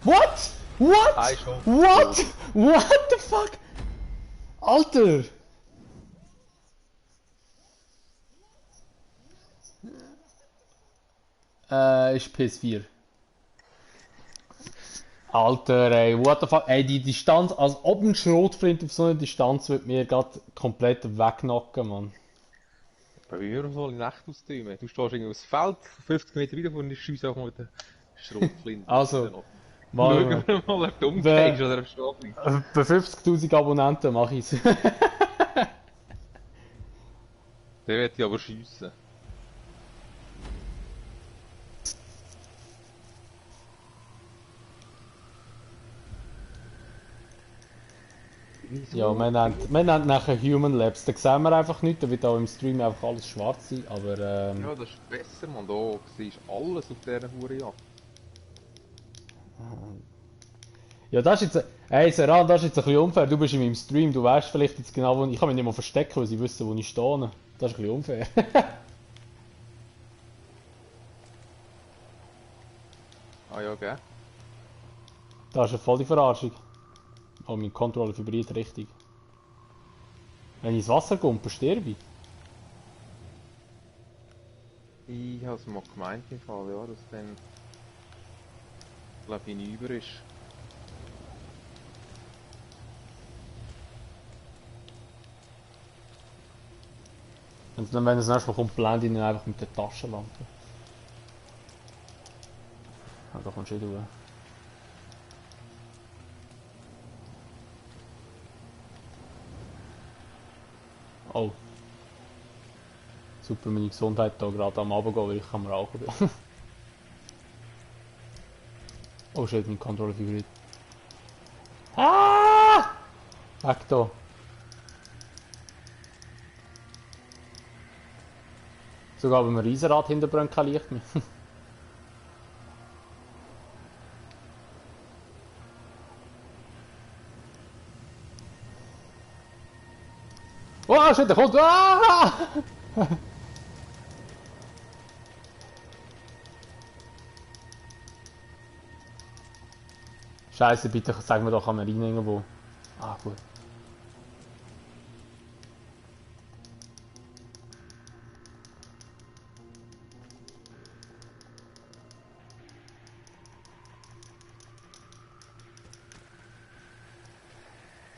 What? What? What? What the fuck? Alter! Ist PS4. Alter, ey, what the fuck? Ey, die Distanz, als ob ein Schrotflint auf so einer Distanz wird mir gerade komplett wegknacken, Mann. Bei mir soll ich nicht austümen. Du stehst irgendwie aufs Feld, 50 Meter weiter vorne, schießt auch mal mit der Schrotflinte. Also, schauen wir mal, ob du umgehst oder ob du stehst. Bei 50.000 Abonnenten mache ich es. Der wird ich aber schiessen. Ja, wir nennen nachher Human Labs, da sehen wir einfach nichts, da wird auch im Stream einfach alles schwarz sein, aber Ja, das ist besser, man, da siehst du alles auf dieser Hure Jagd. Ja, das ist jetzt, ey Seran, das ist jetzt ein bisschen unfair, du bist in meinem Stream, du weißt vielleicht jetzt genau, wo ich kann mich nicht mal verstecken, weil sie wissen, wo ich stehe. Das ist ein bisschen unfair. Ah ja, gell? Das ist eine voll die Verarschung. Oh, mein Controller vibriert richtig. Wenn ich ins Wasser komme, sterbe ich. Ich habe es mal gemeint im Fall, ja, dass dann, glaube ich, hinüber ist. Und dann, wenn es nächstes Mal kommt, blende ich ihn einfach mit der Taschenlampe. Ah, da kommst du durch. Oh. Super, meine Gesundheit hier gerade am Abend gehen, weil ich kann rauchen. Oh shit, mein Controller vibriert. Ah! Weg da. Sogar beim Riesenrad hinter brennt kein Licht mehr. Oh shit, der kommt! Ah! Scheiße, bitte sag mir doch, kann man rein irgendwo. Ah, gut.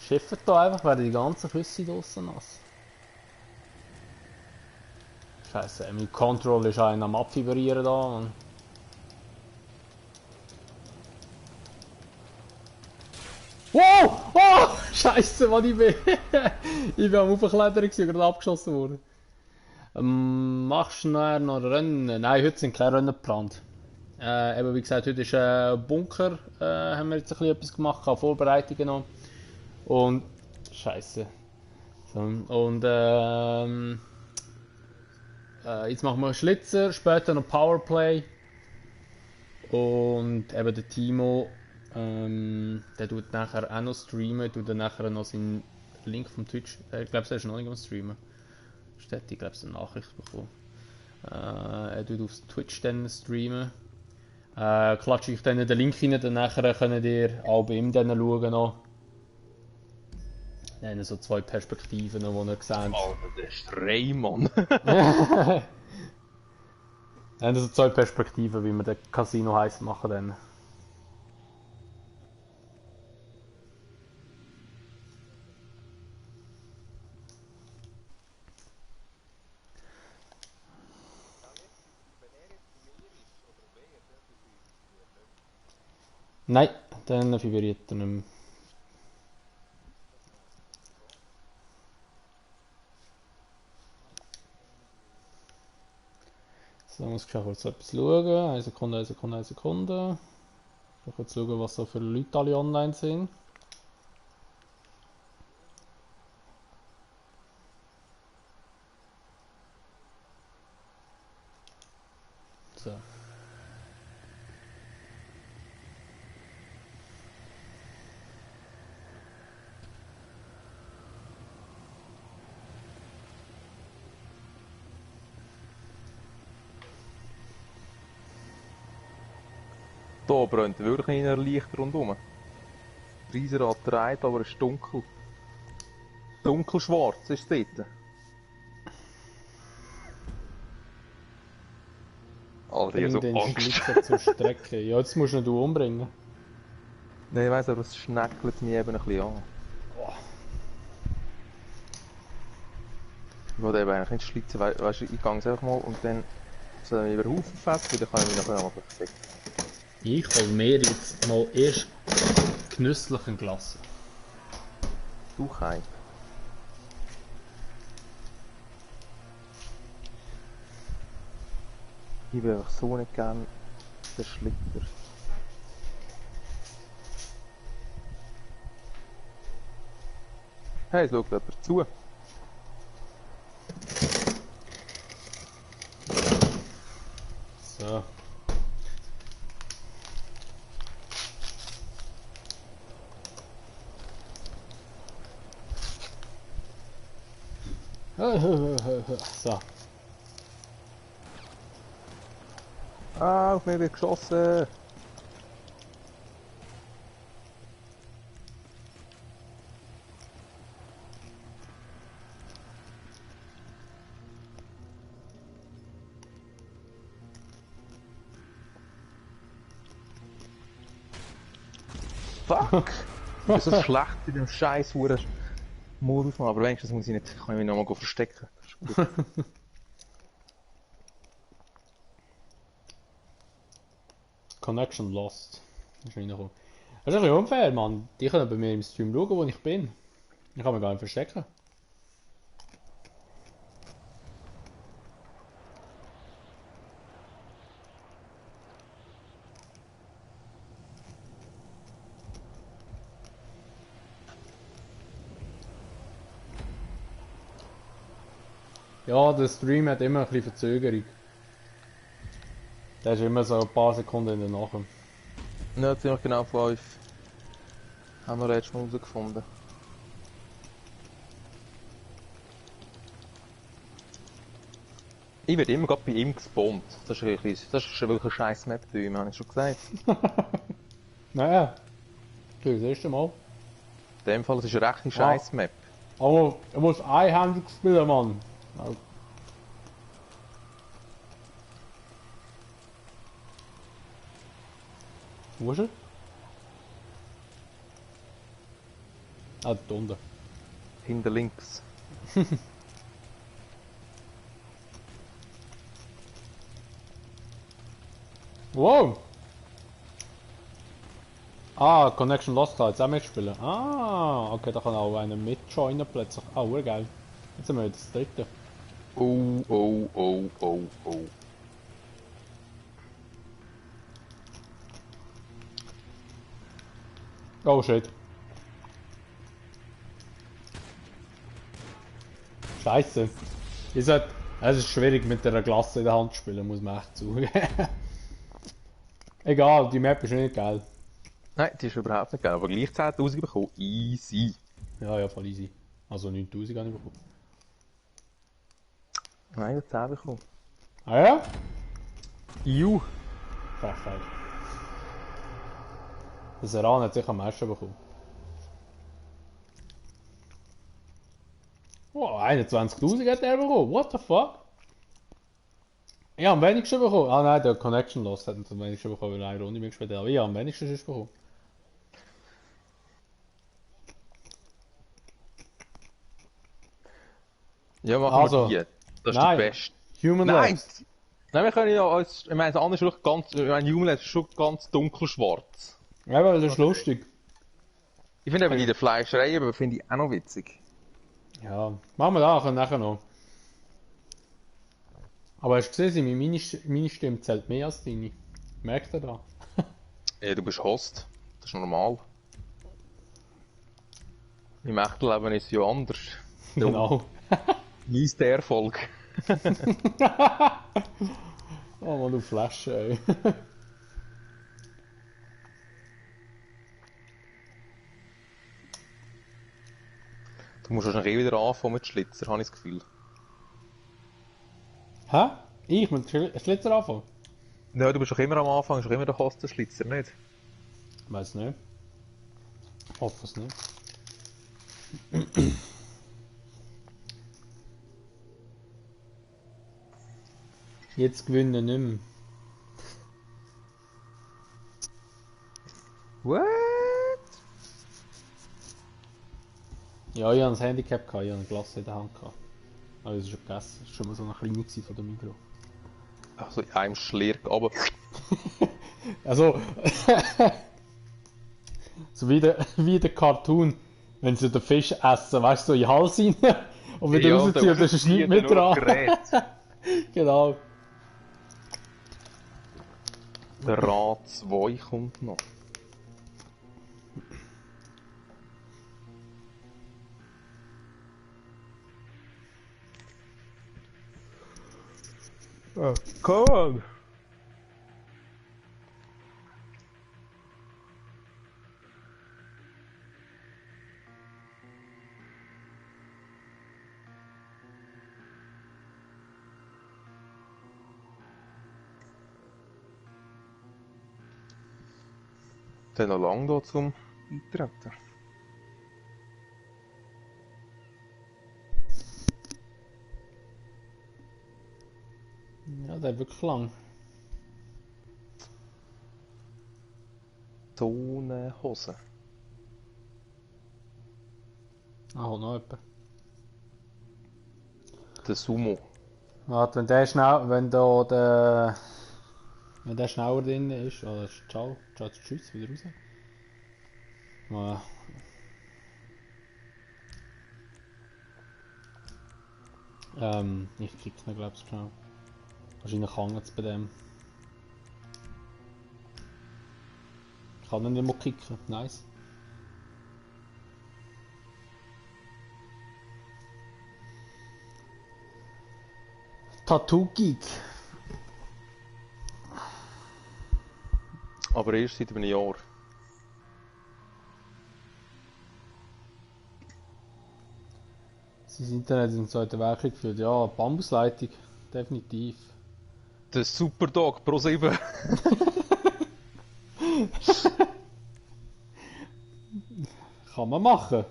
Schiffen da einfach, werden die ganzen Flüsse draussen nass. Scheiße, mein Control ist einen am Abfiberieren da. Mann. Wow! Oh! Scheiße, was ich bin! Ich bin am Aufklettern und gerade abgeschossen worden. Machst du nachher noch Rennen? Nein, heute sind keine Rennen geplant. Eben wie gesagt, heute ist ein Bunker, haben wir jetzt ein bisschen etwas gemacht, Vorbereitungen noch. Und. Scheiße. So, und jetzt machen wir Schlitzer, später noch Powerplay. Und eben der Timo, der tut nachher auch noch streamen, tut dann nachher noch seinen Link vom Twitch. Ich glaube, er ist noch nicht am Streamen. Steht, ich glaube, eine Nachricht bekommen. Er tut auf Twitch dann streamen. Klatsche ich dann den Link rein, dann nachher könnt ihr auch bei ihm dann schauen noch. Dann haben so zwei Perspektiven, die ihr seht. Alter, der ist Rayman. Dann haben so zwei Perspektiven, wie wir den Casino heiß machen dann. Nein, dann vibriert er nicht mehr. So, muss ich kurz etwas schauen. Eine Sekunde, eine Sekunde, eine Sekunde. Ich muss kurz schauen, was so für Leute alle online sind. So. Da brennt wirklich ein Licht rundherum. Das Riesenrad dreht, aber es ist dunkel. Dunkelschwarz ist es dort. Alter, ich Bring hab so den Angst. Schlitzer zur Strecke. Ja, jetzt musst du ihn umbringen. Nein, ich weiss, aber es schneckelt mich eben ein bisschen an. Ich will eben eigentlich nicht schlitzen, weißt du, ich gehe es einfach mal und dann soll ich über den Haufen fetzen, dann kann ich mich nachher nochmal verstecken. Ich hol mir jetzt mal erst genüsslich ein Glas. Du kein. Ich will einfach so nicht gern den Schlitter. Hey, es schaut jemand zu. So. So. Ah, auf mich wird geschossen. Fuck! Ich bin so schlecht in dem scheiß Modus, aber wenigstens muss ich nicht, kann ich mich nochmal verstecken. Das ist gut. Connection lost. Ist reingekommen. Das ist ein bisschen unfair, Mann. Die können bei mir im Stream schauen, wo ich bin. Ich kann mich gar nicht verstecken. Ja, der Stream hat immer ein bisschen Verzögerung. Der ist immer so ein paar Sekunden danach. Ja, ziemlich genau 5. Haben wir letztes Mal herausgefunden. Ich werde immer gerade bei ihm gespawnt. Das ist wirklich eine scheiß Map bei ihm, habe ich schon gesagt. Naja. Du, das erste Mal. In dem Fall, es ist eine rechte scheiß Map. Aber er muss einhändig spielen, Mann. Also. Wo ist er? Ah, da unten. Hinter links. Wow! Ah, Connection Lost kann jetzt auch mitspielen. Ah, okay, da kann auch einer mitjoinen plötzlich. Ah, geil. Jetzt sind wir das dritte. Oh, oh, oh, oh, oh. Oh shit. Scheiße. Es ist schwierig mit der Glasse in der Hand zu spielen, muss man echt zugeben. Egal, die Map ist nicht geil. Nein, die ist überhaupt nicht geil, aber gleich 10.000 bekommen. Easy. Ja, voll easy. Also 9000 habe ich bekommen. Nein, ich habe 10 bekommen. Ah ja? Ju. Frechheit. Der Seran hat sicher am meisten bekommen. Oh, 21.000 hat er bekommen. What the fuck? Ich habe am wenigsten bekommen. Ah nein, der Connection Lost hat am wenigsten bekommen, weil er eine Runde mehr gespielt hat. Aber ich habe am wenigsten sonst bekommen. Ja, machen Also, wir die. Das ist nein. die beste. Human Nein! Labs. Nein, wir können ja als, ich meine, das andere ist wirklich ganz, ich meine, Human ist schon ganz dunkelschwarz. Ja, aber das ist lustig. Ich finde eben die der Fleischerei, aber finde ich auch noch witzig. Ja, machen wir da, können nachher noch. Aber hast du gesehen, meine Stimme zählt mehr als deine. Merkt ihr da? Ja, du bist Host. Das ist normal. Im echten Leben ist es ja anders. Genau. Genießt der Erfolg. Oh man, du Flasche, ey. Du musst wahrscheinlich wieder anfangen mit Schlitzer, habe ich das Gefühl. Hä? Ich mit Schlitzer anfangen? Nein, du bist doch immer am Anfang, du bist doch immer der Host, der Schlitzer, nicht? Weiß nicht. Ich hoffe es nicht. Jetzt gewinnen nicht mehr. What? Ja, ich hatte ein Handicap, ich hatte eine Glas in der Hand. Aber das ist schon gegessen. Das war schon mal so eine kleine von der Migros. Also in einem Schlirk, aber Also, so wie der Cartoon, wenn sie den Fisch essen, weißt du, so in den Hals rein und wieder rausziehen und das ist nicht mit dran. Genau. Der Rat 2 kommt noch. Oh, come on! Dann noch lang da zum Eintreten. Ja, der hat wirklich lang. So eine Hose. Ah, hat noch jemand. Der Sumo. Warte, wenn der schneller drin ist, oder ciao, tschüss, wieder raus. Ich krieg's nicht, glaubst du, schnell. Wahrscheinlich hängt es bei dem. Ich kann ihn nicht mehr kicken, nice. Tattoo Geek. Aber erst seit einem Jahr. Sein Internet ist im Zweiten Weltkrieg geführt. Ja, Bambusleitung, definitiv. Der Superdog Pro 7. Kann man machen.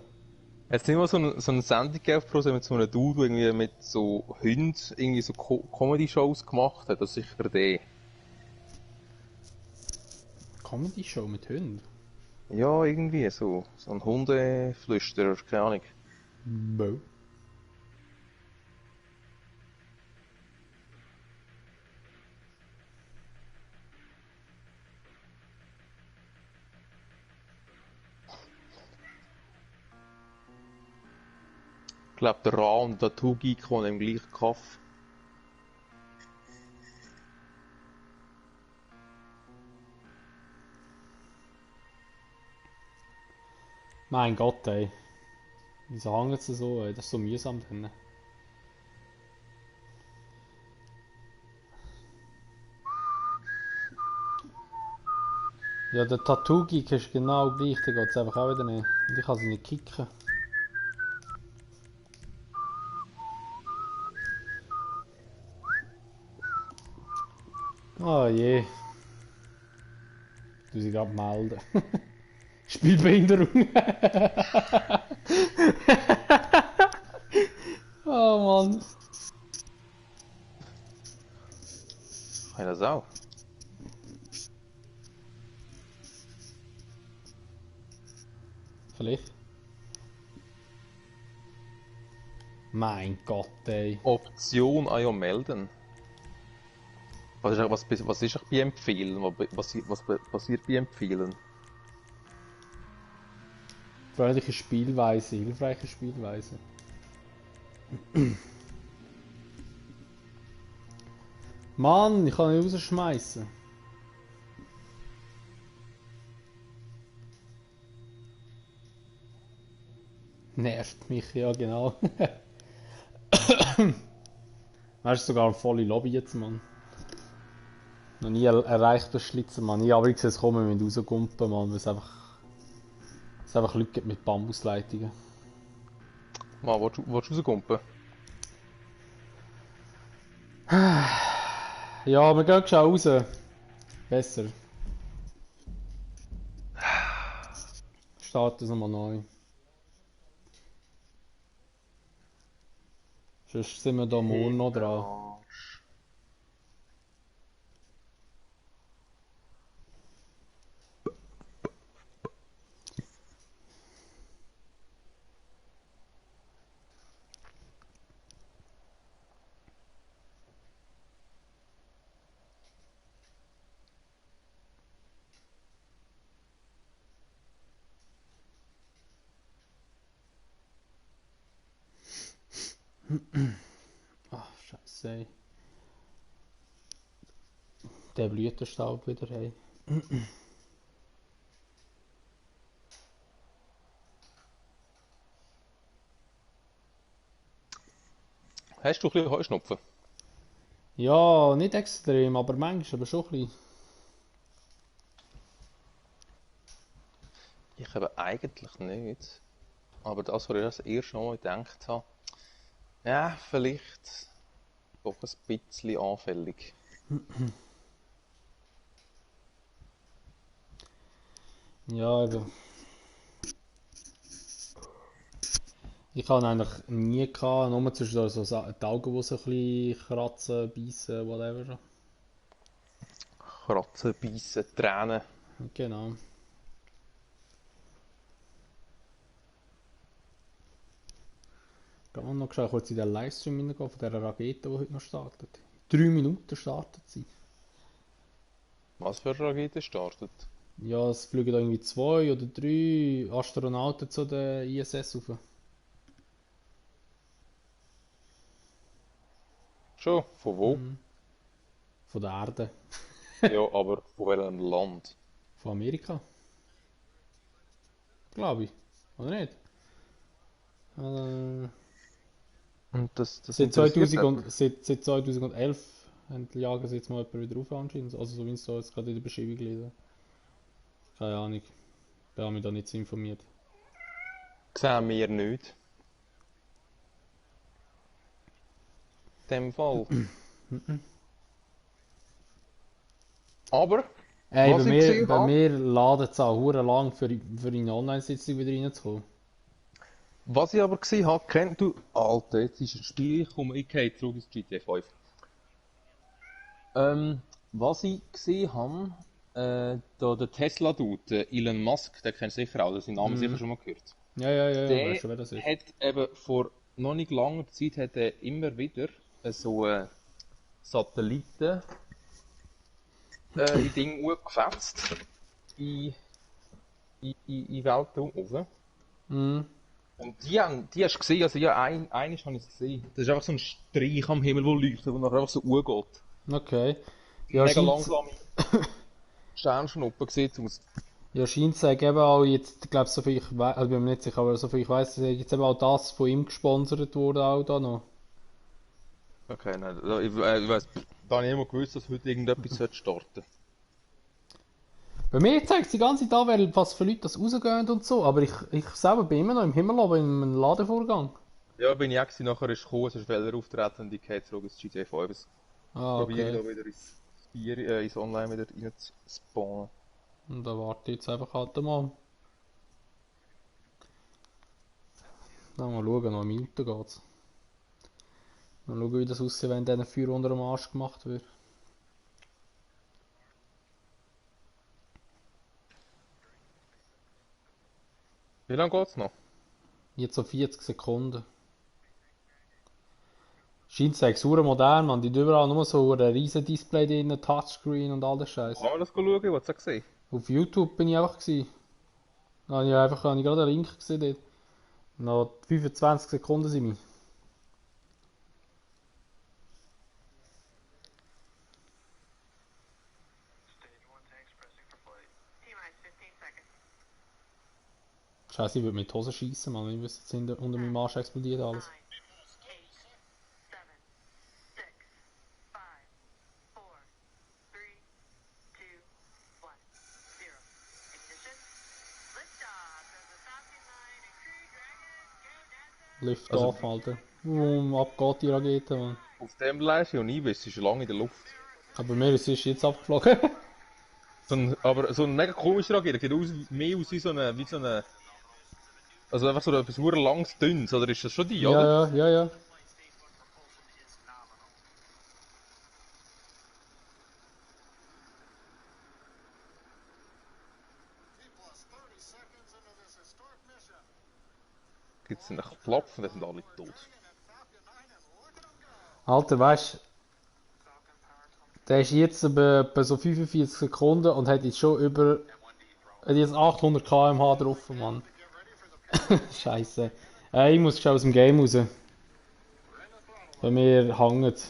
Jetzt nicht mal so eine Sendung gegeben auf Pro 7 mit so einem Dude, der irgendwie mit so Hunden irgendwie so Comedy-Shows gemacht hat. Das ist sicher der. Comedy-Show mit Hunden? Ja, irgendwie so. So ein Hundeflüsterer, keine Ahnung. Bo. Ich glaube, der Ra und der Tattoo-Geek wohnen im gleichen Kaff. Mein Gott, ey. Wieso hängen sie so, ey? Das ist so mühsam drin. Ja, der Tattoo-Geek ist genau gleich, der geht es einfach auch wieder nicht. Und ich kann sie nicht kicken. Oh je. Du sie gerade melden. Spielbehinderung. Oh Mann. Kann ich das auch? Vielleicht. Mein Gott, ey. Option ja melden. Was ist bei Empfehlen? Was passiert bei Empfehlen? Freundliche Spielweise, hilfreiche Spielweise. Mann, ich kann nicht rausschmeißen. Nervt mich, ja genau. Hast du sogar eine volle Lobby jetzt, Mann. Noch nie erreicht das Schlitzen, Mann. Ich habe aber gesehen, es kommen mit rausgumpen, Mann, weil es einfach Leute gibt mit Bambusleitungen. Mal, willst du rauskumpen? Ja, wir gehen schon raus. Besser. Starten wir mal neu. Sonst sind wir da morgen noch dran. Ach, scheiße. Ey. Der Blütenstaub wieder, hey. Hast du ein bisschen Heuschnupfen? Ja, nicht extrem, aber manchmal aber schon ein bisschen. Ich habe eigentlich nicht. Aber das, was ich das erste Mal gedacht habe, ja, vielleicht doch ein bisschen anfällig. Ja, eben. Ich habe eigentlich nie gehabt, nur zwischen so die Augen, die so ein bisschen kratzen, beißen, whatever. Kratzen, beißen, Tränen. Genau. Gehen wir noch schnell kurz in den Livestream hineingehen von dieser Rakete, die heute noch startet. 3 Minuten startet sie. Was für eine Rakete startet? Ja, es fliegen da irgendwie 2 oder 3 Astronauten zu der ISS rauf. Schon? Von wo? Von der Erde. Ja, aber von welchem Land? Von Amerika. Glaube ich. Oder nicht? Und das Seit interessiert 2000 jemand? und, seit 2011 jagen sie jetzt mal jemand wieder auf anscheinend. Also so wie es da jetzt gerade in der Beschreibung lesen. Keine Ahnung. Ich habe mich da nicht so informiert. Sehen wir nicht. In dem Fall. Aber, Ey, was bei ich mir, gesehen bei habe, mir ladet es auch hure lang für in eine Online-Sitzung wieder reinzukommen. was ich aber gesehen habe, kennt du. Alter, jetzt ist ein Spiel, ich komme, ich gehe zurück ins GTA 5. Was ich gesehen habe, da der Tesla-Dude, Elon Musk, den kennst du sicher auch, den Namen sicher schon mal gehört. Ja, Der weißt du, wer das ist? hat eben vor noch nicht langer Zeit hat er immer wieder so Satelliten in Ding gefetzt in Weltraum rauf. Mhm. Und die hast du gesehen, also ja, eines habe ich gesehen. Das ist einfach so ein Streich am Himmel, der leuchtet und nachher einfach so geht. Okay. Ja, Mega scheint langsame Sternschnuppen sieht aus. ja, scheint es eben auch jetzt, ich glaube, so viel ich weiß, also bin mir nicht sicher, aber so viel ich weiß, ist jetzt eben auch das von ihm gesponsert wurde auch da noch. Okay, nein, ich weiss, da habe ich immer gewusst, dass heute irgendetwas starten sollte. Bei mir zeigt es die ganze Zeit an, was für Leute das rausgehen und so, aber ich selber bin immer noch im Himmel oben in einem Ladevorgang. Ja, bin ich auch gewesen, nachher ist gekommen, es ist Fehler auftreten und ich gehe zurück ins GTA 5. Jetzt Ah, probiere ich okay. da wieder ins Online wieder rein zu spawnen. Und da warte ich jetzt einfach halt mal. Dann mal schauen, noch eine Minute geht's. Mal schauen, wie das aussieht, wenn dann ein Feuer unter dem Arsch gemacht wird. Wie lange geht's noch? Jetzt so 40 Sekunden. Scheint es modern, man. Die hat überall nur so ein riesen Display drin, Touchscreen und all das Scheiß. Kann man das schauen? Ich wollte es gesehen. Auf YouTube bin ich einfach gewesen. Da habe ich gerade einen Link gesehen dort. Noch 25 Sekunden sind wir. Scheiße, ich würde mit die Hose schießen, man. Ich wüsste jetzt unter meinem Arsch explodiert alles. Lift Also- off, Alter. Ab geht die Rakete, man. Auf dem Livestream und ich weiß, es ist schon lange in der Luft. Aber mir ist es jetzt abgeflogen. Aber so eine mega komische Rakete, sieht mehr aus wie so eine... Also einfach so etwas sehr langes, dünnes, oder ist das schon die, oder? Ja. Gibt's einen Plopf und dann sind alle tot. Alter, weißt du, der ist jetzt etwa so 45 Sekunden und hat jetzt schon hat jetzt 800 km/h drauf, Mann. Scheiße. Ich muss schon aus dem Game raus. Bei mir hängt.